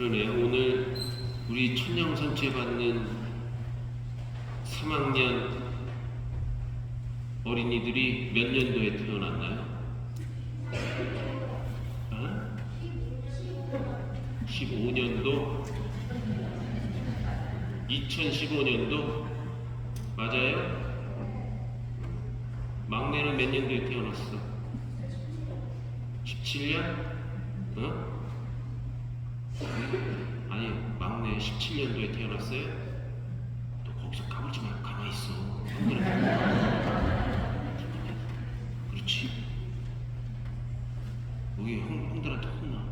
그러네요. 오늘 우리 천년선체 받는 3학년 어린이들이 몇 년도에 태어났나요? 15년도? 2015년도? 맞아요? 막내는 몇 년도에 태어났어? 17년? 아니, 막내 17년도에 태어났어요? 너 거기서 까불지 말고 가만히 있어. 그렇지. 여기 형들한테 혼나.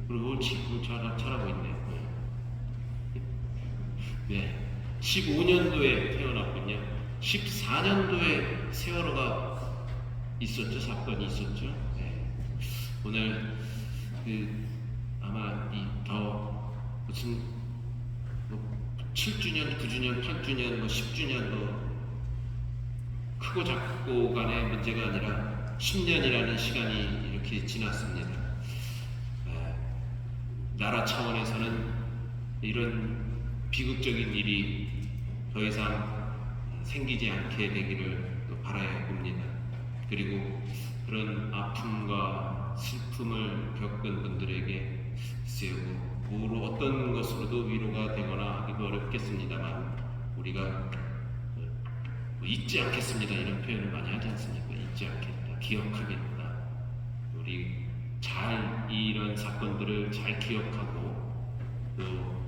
그리고 옳지. 그걸 잘하고 있네. 네. 15년도에 태어났군요. 14년도에 세월호가 있었죠. 사건이 있었죠. 네. 오늘 아마 더 무슨 7주년, 9주년, 8주년, 10주년 크고 작고 간의 문제가 아니라 10년이라는 시간이 이렇게 지났습니다. 나라 차원에서는 이런 비극적인 일이 더 이상 생기지 않게 되기를 바라야 봅니다. 그리고 그런 아픔과 슬픔을 겪은 분들에게 글쎄요, 어떤 것으로도 위로가 되거나 하기도 어렵겠습니다만 우리가 잊지 않겠습니다 이런 표현을 많이 하지 않습니까? 잊지 않겠다, 기억하겠다. 우리 이런 사건들을 잘 기억하고 또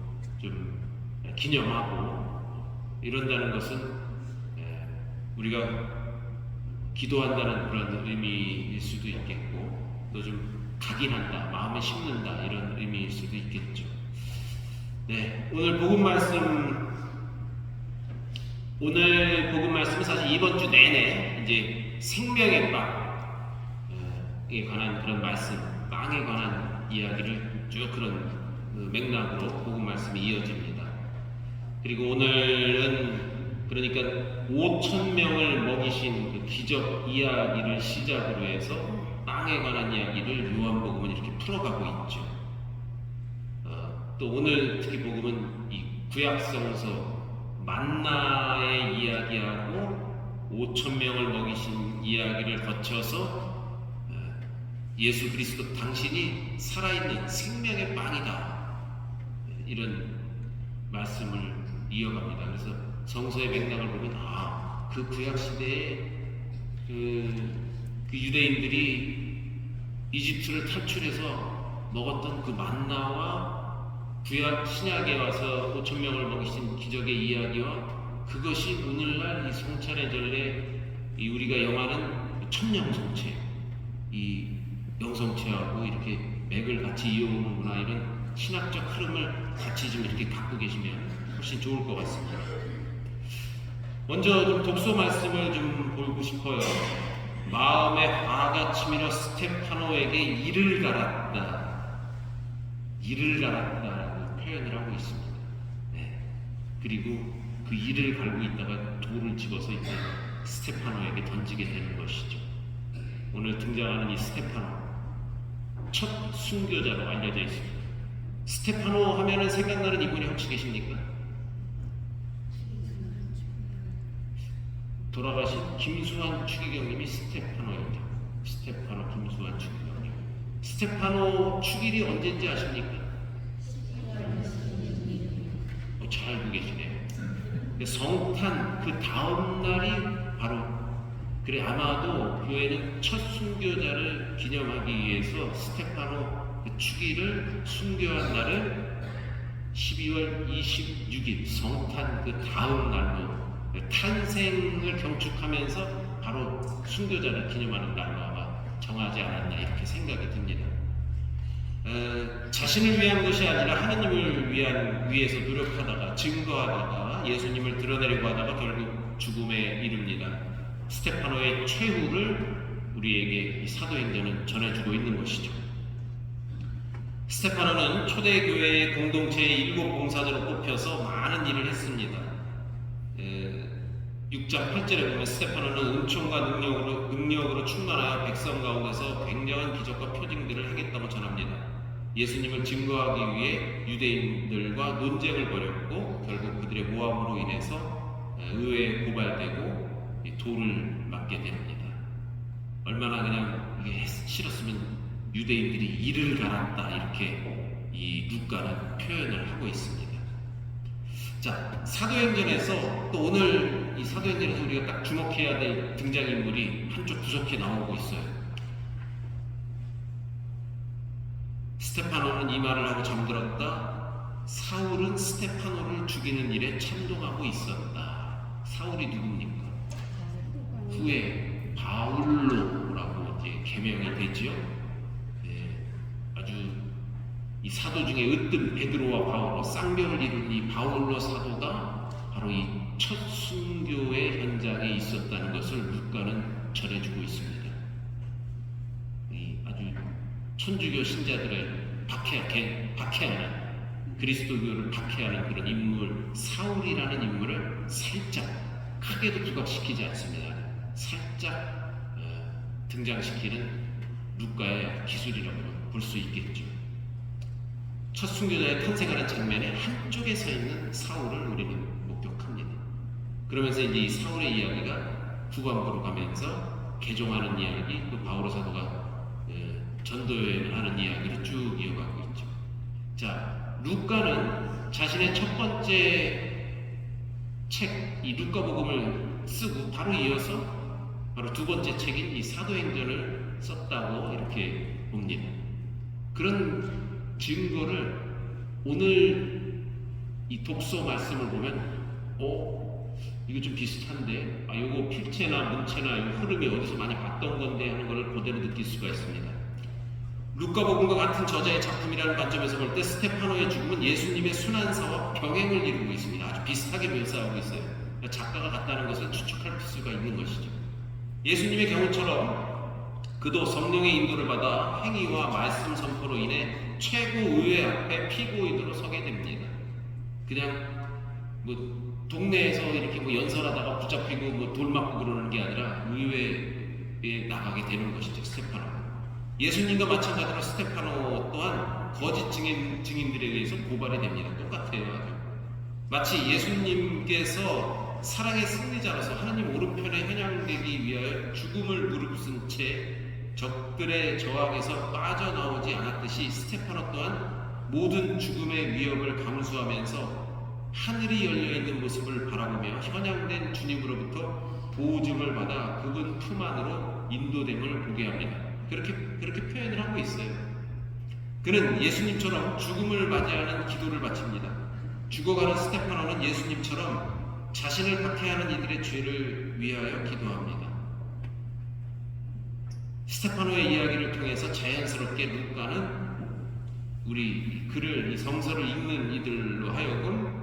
좀 기념하고 이런다는 것은 우리가 기도한다는 그런 의미일 수도 있겠고 또 좀 각인한다, 마음에 심는다 이런 의미일 수도 있겠죠. 네, 오늘 복음 말씀은 사실 이번 주 내내 이제 생명의 빵에 관한 그런 말씀, 빵에 관한 이야기를 쭉 그런 맥락으로 복음 말씀이 이어집니다. 그리고 오늘은 그러니까 5,000명을 먹이신 그 기적 이야기를 시작으로 해서 빵에 관한 이야기를 요한복음은 이렇게 풀어가고 있죠. 또 오늘 특히 복음은 이 구약성서 만나의 이야기하고 5,000명을 먹이신 이야기를 거쳐서 예수 그리스도 당신이 살아있는 생명의 빵이다 이런 말씀을 이어갑니다. 그래서 성서의 맥락을 보면 그 구약 시대에 그 유대인들이 이집트를 탈출해서 먹었던 그 만나와 구약 신약에 와서 5,000명을 먹이신 기적의 이야기와 그것이 오늘날 이 성찬의 전례 우리가 영하는 천년성체 이 영성체하고 이렇게 맥을 같이 이어오는구나 이런 신학적 흐름을 같이 좀 이렇게 갖고 계시면 훨씬 좋을 것 같습니다. 먼저 좀 독서 말씀을 좀 보고 싶어요. 마음의 화가 치밀어 스테파노에게 이를 갈았다라고 표현을 하고 있습니다. 네. 그리고 그 이를 갈고 있다가 돌을 집어서 이제 스테파노에게 던지게 되는 것이죠. 오늘 등장하는 이 스테파노 첫 순교자로 알려져 있습니다. 스테파노 하면은 생각나는 이분이 혹시 계십니까? 돌아가신 김수환 추기경님이 스테파노입니다. 스테파노 김수환 추기경님. 스테파노 축일이 언제인지 아십니까? 잘 알고 계시네요. 성탄 그 다음 날이 바로 아마도 교회는 첫 순교자를 기념하기 위해서 스테파노 그 축일을 순교한 날을 12월 26일 성탄 그 다음 날로 탄생을 경축하면서 바로 순교자를 기념하는 날로 아마 정하지 않았나 이렇게 생각이 듭니다. 자신을 위한 것이 아니라 하느님을 위해서 노력하다가 증거하다가 예수님을 드러내려고 하다가 결국 죽음에 이릅니다. 스테파노의 최후를 우리에게 이 사도행전은 전해주고 있는 것이죠. 스테파노는 초대교회의 공동체의 일곱 봉사자로 뽑혀서 많은 일을 했습니다. 6장 8절에 보면 스테파노는 은총과 능력으로 충만하여 백성 가운데서 굉장한 기적과 표징들을 하겠다고 전합니다. 예수님을 증거하기 위해 유대인들과 논쟁을 벌였고 결국 그들의 모함으로 인해서 의회에 고발되고 돌을 맞게 됩니다. 얼마나 그냥 이게 싫었으면 유대인들이 이를 갈았다 이렇게 이 루카는 표현을 하고 있습니다. 자, 사도행전에서 또 오늘 이 사도행전에서 우리가 딱 주목해야 될 등장인물이 한쪽 구석에 나오고 있어요. 스테파노는 이 말을 하고 잠들었다. 사울은 스테파노를 죽이는 일에 참동하고 있었다. 사울이 누굽니까? 후에 바울로라고 이제 개명이 되지요. 네, 아주 이 사도 중에 으뜸 베드로와 바울로 쌍벽을 이룬 이 바울로 사도가 바로 이 첫 순교의 현장에 있었다는 것을 루카는 전해주고 있습니다. 이 아주 천주교 신자들을 박해하는 그리스도교를 박해하는 그런 인물 사울이라는 인물을 살짝 크게도 부각시키지 않습니다. 살짝 등장시키는 루카의 기술이라고 볼 수 있겠죠. 첫 순교자의 탄생하는 장면에 한쪽에 서 있는 사울을 우리는 목격합니다. 그러면서 이제 이 사울의 이야기가 후반부로 가면서 개종하는 이야기, 또 바오로 사도가 전도여행을 하는 이야기를 쭉 이어가고 있죠. 자, 루카는 자신의 첫 번째 책, 이 루카복음을 쓰고 바로 이어서 바로 두 번째 책인 이 사도행전을 썼다고 이렇게 봅니다. 그런 증거를 오늘 이 독서 말씀을 보면 이거 좀 비슷한데 요거 필체나 문체나 이 흐름이 어디서 많이 봤던 건데 하는 걸 그대로 느낄 수가 있습니다. 루카복음과 같은 저자의 작품이라는 관점에서 볼 때 스테파노의 죽음은 예수님의 순환사와 병행을 이루고 있습니다. 아주 비슷하게 묘사하고 있어요. 그러니까 작가가 같다는 것을 추측할 수가 있는 것이죠. 예수님의 경우처럼 그도 성령의 인도를 받아 행위와 말씀 선포로 인해 최고 의회 앞에 피고인으로 서게 됩니다. 그냥 동네에서 이렇게 연설하다가 붙잡히고 돌 맞고 그러는 게 아니라 의회에 나가게 되는 것이죠. 스테파노. 예수님과 마찬가지로 스테파노 또한 거짓 증인들에 의해서 고발이 됩니다. 똑같아요. 마치 예수님께서 사랑의 승리자로서 하나님 오른편에 현양되기 위하여 죽음을 무릅쓴 채 적들의 저항에서 빠져나오지 않았듯이 스테파노 또한 모든 죽음의 위협을 감수하면서 하늘이 열려있는 모습을 바라보며 현양된 주님으로부터 보호줌을 받아 그분 품 안으로 인도됨을 보게 합니다. 그렇게 표현을 하고 있어요. 그는 예수님처럼 죽음을 맞이하는 기도를 바칩니다. 죽어가는 스테파노는 예수님처럼 자신을 박해하는 이들의 죄를 위하여 기도합니다. 스테파노의 이야기를 통해서 자연스럽게 루카는 우리 이 성서를 읽는 이들로 하여금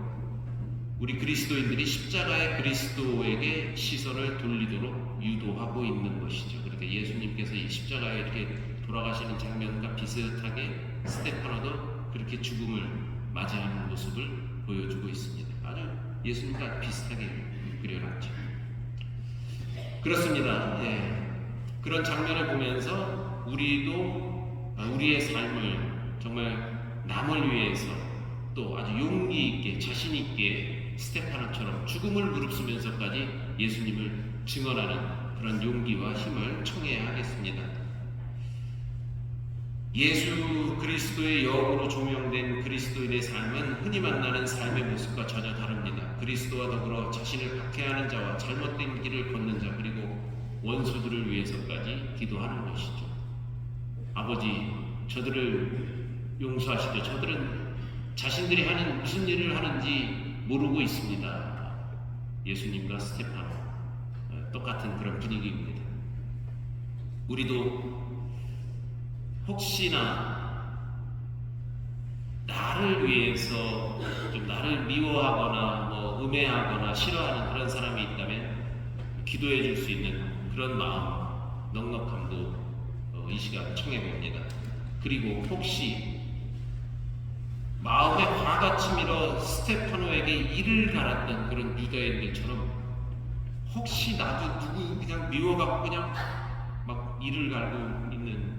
우리 그리스도인들이 십자가의 그리스도에게 시선을 돌리도록 유도하고 있는 것이죠. 그러니까 예수님께서 이 십자가에 이렇게 돌아가시는 장면과 비슷하게 스테파노도 그렇게 죽음을 맞이하는 모습을 보여주고 있습니다. 아주 예수님과 비슷하게 그려놨죠. 그렇습니다. 그런 장면을 보면서 우리도 우리의 삶을 정말 남을 위해서 또 아주 용기 있게 자신 있게 스테파노처럼 죽음을 무릅쓰면서까지 예수님을 증언하는 그런 용기와 힘을 청해야 하겠습니다. 예수 그리스도의 영으로 조명된 그리스도인의 삶은 흔히 만나는 삶의 모습과 전혀 다릅니다. 그리스도와 더불어 자신을 박해하는 자와 잘못된 길을 걷는 자 그리고 원수들을 위해서까지 기도하는 것이죠. 아버지, 저들을 용서하시죠. 저들은 자신들이 하는 무슨 일을 하는지 모르고 있습니다. 예수님과 스테파노 똑같은 그런 분위기입니다. 우리도 혹시나 나를 위해서 좀 나를 미워하거나 음해하거나 싫어하는 그런 사람이 있다면 기도해 줄 수 있는 그런 마음, 넉넉함도 이 시간 청해 봅니다. 그리고 혹시 마음에 화같이 밀어 스테파노에게 이를 갈았던 그런 유다인들처럼 혹시 나도 누구 그냥 미워갖고 그냥 막 이를 갈고 있는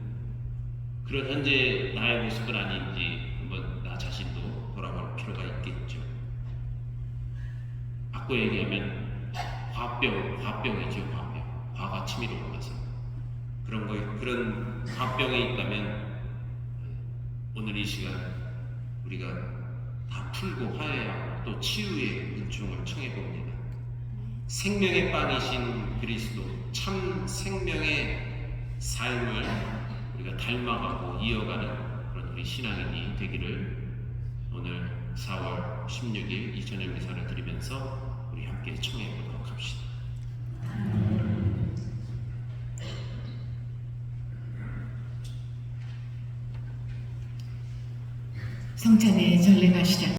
그런 현재 나의 모습은 아닌지 한번 나 자신도 돌아볼 필요가 있겠죠. 바꿔 얘기하면 화병이죠, 화병. 화가 치밀어 올라서 그런 화병이 있다면 오늘 이 시간 우리가 다 풀고 화해하고 또 치유의 은총을 청해 봅니다. 생명의 빵이신 그리스도, 참 생명의 삶을 우리가 닮아가고 이어가는 그런 우리 신앙인이 되기를 오늘 4월 16일 이 저녁 미사를 드리면서 우리 함께 청해 보도록 합시다. 성찬의 전례가 시작.